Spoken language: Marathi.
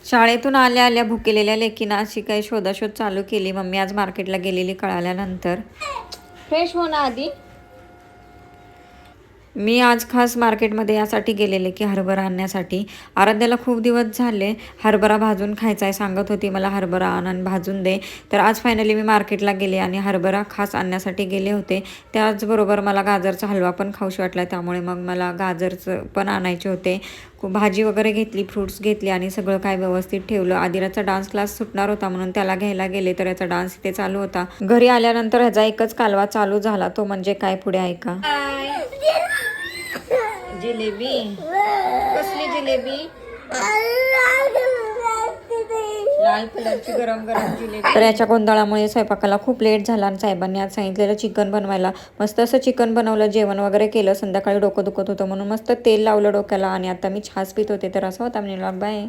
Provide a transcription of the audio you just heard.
शाळेतून आल्या आल्या भुकेलेल्या लेकीनं अशी काही शोधाशोध चालू केली. मम्मी आज मार्केटला गेलेली कळाल्यानंतर. फ्रेश हो ना आधी. मी आज खास मार्केटमध्ये यासाठी गेलेले की हरभरा आणण्यासाठी. आराध्याला खूप दिवस झाले हरभरा भाजून खायचा आहे सांगत होती, मला हरभरा आण आणि भाजून दे. तर आज फायनली मी मार्केटला गेले आणि हरभरा खास आणण्यासाठी गेले होते. त्याचबरोबर मला गाजरचा हलवा पण खाऊशी वाटला, त्यामुळे मग मला गाजरचं पण आणायचे होते. भाजी वगैरे घेतली, फ्रूट्स घेतली आणि सगळं काय व्यवस्थित ठेवलं. आदिराचा डान्स क्लास सुटणार होता म्हणून त्याला घ्यायला गेले, तर याचा डान्स इथे चालू होता. घरी आल्यानंतर ह्याचा एकच कालवा चालू झाला, तो म्हणजे काय पुढे ऐका. जिलेबी, कसली जिलेबी? लाल कलरची गरम गरम जिलेबी. तर याच्या गोंधळामुळे स्वयंपाकाला खूप लेट झाला आणि साहेबांनी आज सांगितलेलं चिकन बनवायला. मस्त असं चिकन बनवलं, जेवण वगैरे केलं. संध्याकाळी डोकं दुखत होतं म्हणून मस्त तेल लावलं डोक्याला आणि आता मी छास पित होते. तर असं होता मी. बाय.